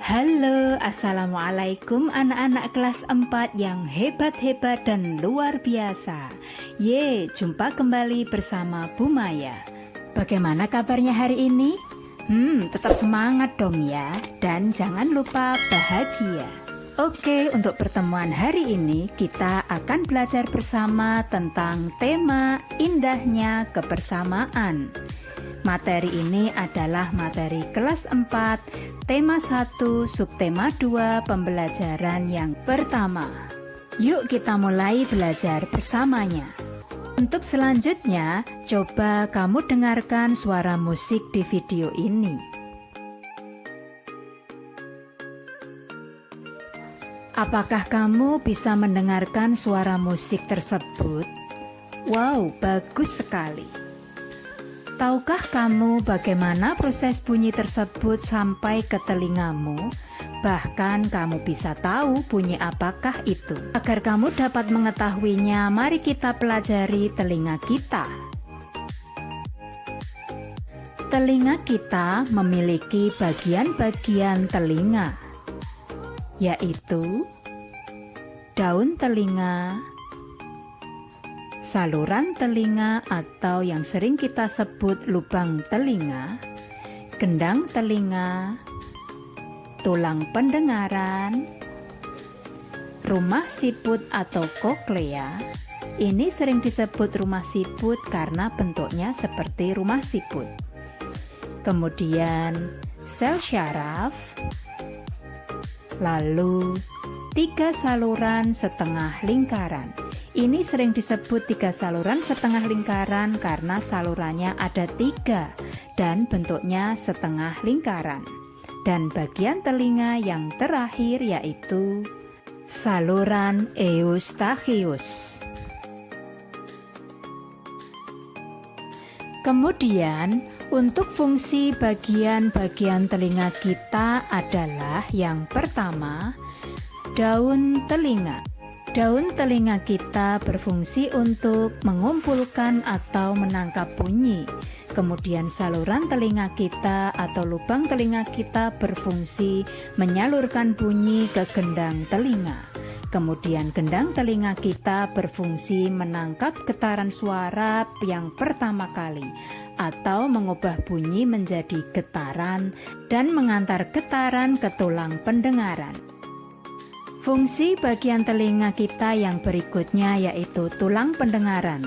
Halo, Assalamualaikum anak-anak kelas 4 yang hebat-hebat dan luar biasa. Jumpa kembali bersama Bu Maya. Bagaimana kabarnya hari ini? Tetap semangat dong ya. Dan jangan lupa bahagia. Oke, untuk pertemuan hari ini kita akan belajar bersama tentang tema indahnya kebersamaan. Materi ini adalah materi kelas 4, tema 1, subtema 2, pembelajaran yang pertama. Yuk kita mulai belajar bersamanya. Untuk selanjutnya, coba kamu dengarkan suara musik di video ini. Apakah kamu bisa mendengarkan suara musik tersebut? Wow, bagus sekali. Tahukah kamu bagaimana proses bunyi tersebut sampai ke telingamu? Bahkan kamu bisa tahu bunyi apakah itu. Agar kamu dapat mengetahuinya, mari kita pelajari telinga kita. Telinga kita memiliki bagian-bagian telinga, yaitu daun telinga, saluran telinga atau yang sering kita sebut lubang telinga, gendang telinga, tulang pendengaran, rumah siput atau koklea. Ini sering disebut rumah siput karena bentuknya seperti rumah siput. Kemudian sel syaraf, lalu 3 saluran setengah lingkaran. Ini sering disebut 3 saluran setengah lingkaran karena salurannya ada 3 dan bentuknya setengah lingkaran. Dan bagian telinga yang terakhir yaitu saluran eustachius. Kemudian untuk fungsi bagian-bagian telinga kita adalah yang pertama, daun telinga. Daun telinga kita berfungsi untuk mengumpulkan atau menangkap bunyi. Kemudian saluran telinga kita atau lubang telinga kita berfungsi menyalurkan bunyi ke gendang telinga. Kemudian gendang telinga kita berfungsi menangkap getaran suara yang pertama kali atau mengubah bunyi menjadi getaran dan mengantar getaran ke tulang pendengaran. Fungsi bagian telinga kita yang berikutnya yaitu tulang pendengaran.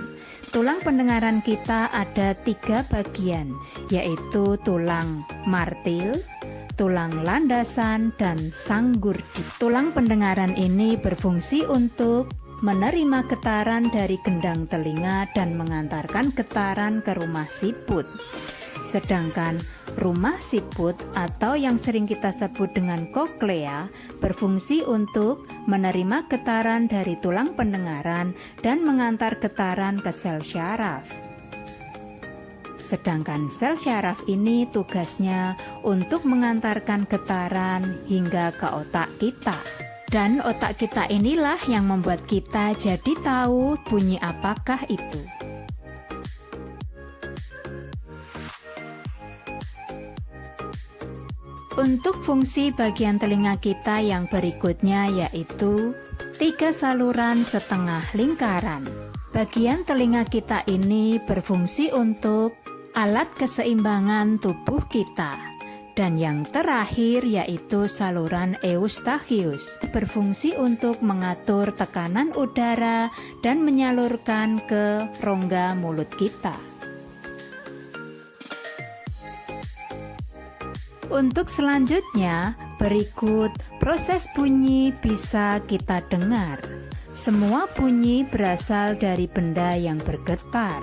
Tulang pendengaran kita ada 3 bagian, yaitu tulang martil, tulang landasan, dan sanggurdi. Tulang pendengaran ini berfungsi untuk menerima getaran dari gendang telinga dan mengantarkan getaran ke rumah siput. Sedangkan rumah siput atau yang sering kita sebut dengan koklea berfungsi untuk menerima getaran dari tulang pendengaran dan mengantar getaran ke sel syaraf. Sedangkan sel syaraf ini tugasnya untuk mengantarkan getaran hingga ke otak kita. Dan otak kita inilah yang membuat kita jadi tahu bunyi apakah itu. Untuk fungsi bagian telinga kita yang berikutnya yaitu 3 saluran setengah lingkaran. Bagian telinga kita ini berfungsi untuk alat keseimbangan tubuh kita. Dan yang terakhir yaitu saluran eustachius, berfungsi untuk mengatur tekanan udara dan menyalurkan ke rongga mulut kita. Untuk selanjutnya, berikut proses bunyi bisa kita dengar. Semua bunyi berasal dari benda yang bergetar.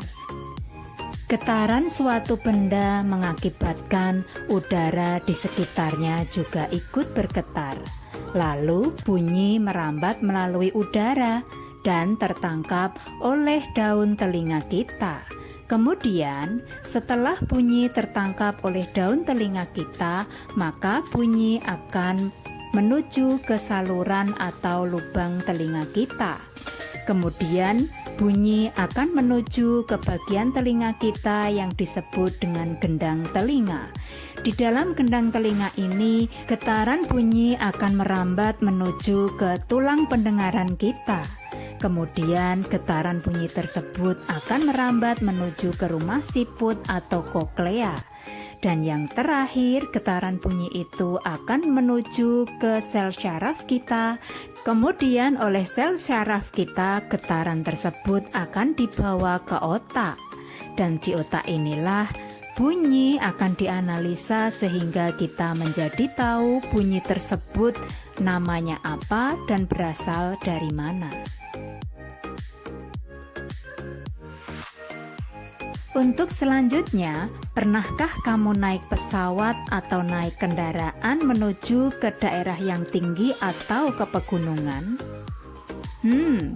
Getaran suatu benda mengakibatkan udara di sekitarnya juga ikut bergetar. Lalu bunyi merambat melalui udara dan tertangkap oleh daun telinga kita. Kemudian, setelah bunyi tertangkap oleh daun telinga kita, maka bunyi akan menuju ke saluran atau lubang telinga kita. Kemudian, bunyi akan menuju ke bagian telinga kita yang disebut dengan gendang telinga. Di dalam gendang telinga ini, getaran bunyi akan merambat menuju ke tulang pendengaran kita. Kemudian getaran bunyi tersebut akan merambat menuju ke rumah siput atau koklea. Dan yang terakhir, getaran bunyi itu akan menuju ke sel syaraf kita. Kemudian oleh sel syaraf kita, getaran tersebut akan dibawa ke otak. Dan di otak inilah bunyi akan dianalisa sehingga kita menjadi tahu bunyi tersebut namanya apa dan berasal dari mana. Untuk selanjutnya, pernahkah kamu naik pesawat atau naik kendaraan menuju ke daerah yang tinggi atau ke pegunungan?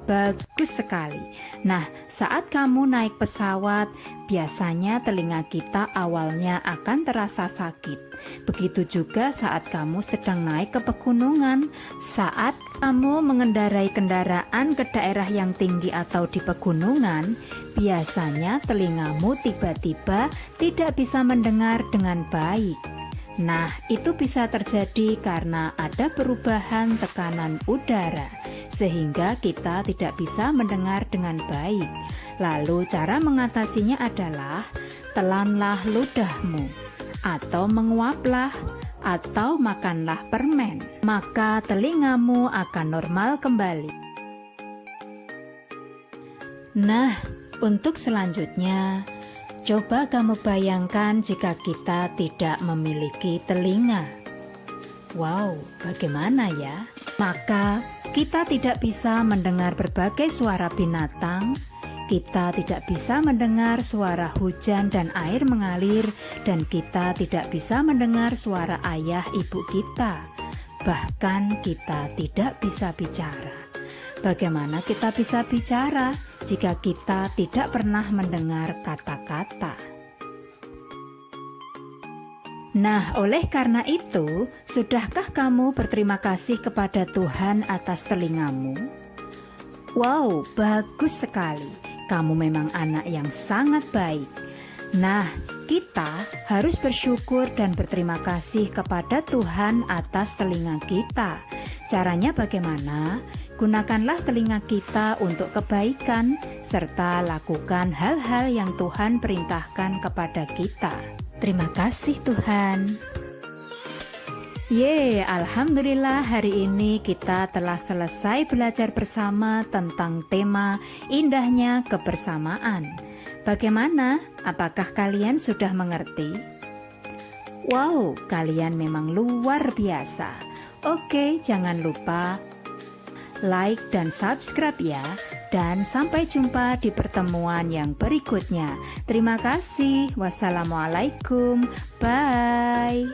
Bagus sekali. Nah, saat kamu naik pesawat, biasanya telinga kita awalnya akan terasa sakit. Begitu juga saat kamu sedang naik ke pegunungan. Saat kamu mengendarai kendaraan ke daerah yang tinggi atau di pegunungan, biasanya telingamu tiba-tiba tidak bisa mendengar dengan baik. Nah, itu bisa terjadi karena ada perubahan tekanan udara, sehingga kita tidak bisa mendengar dengan baik. Lalu cara mengatasinya adalah telanlah ludahmu, atau menguaplah, atau makanlah permen. Maka telingamu akan normal kembali. Nah, untuk selanjutnya, coba kamu bayangkan jika kita tidak memiliki telinga. Wow, bagaimana ya? Maka kita tidak bisa mendengar berbagai suara binatang, kita tidak bisa mendengar suara hujan dan air mengalir, dan kita tidak bisa mendengar suara ayah ibu kita. Bahkan kita tidak bisa bicara. Bagaimana kita bisa bicara jika kita tidak pernah mendengar kata-kata? Nah, oleh karena itu, sudahkah kamu berterima kasih kepada Tuhan atas telingamu? Wow, bagus sekali. Kamu memang anak yang sangat baik. Nah, kita harus bersyukur dan berterima kasih kepada Tuhan atas telinga kita. Caranya bagaimana? Gunakanlah telinga kita untuk kebaikan, serta lakukan hal-hal yang Tuhan perintahkan kepada kita. Terima kasih Tuhan. Alhamdulillah hari ini kita telah selesai belajar bersama tentang tema indahnya kebersamaan. Bagaimana? Apakah kalian sudah mengerti? Wow, kalian memang luar biasa. Oke, jangan lupa like dan subscribe ya. Dan sampai jumpa di pertemuan yang berikutnya. Terima kasih. Wassalamualaikum. Bye.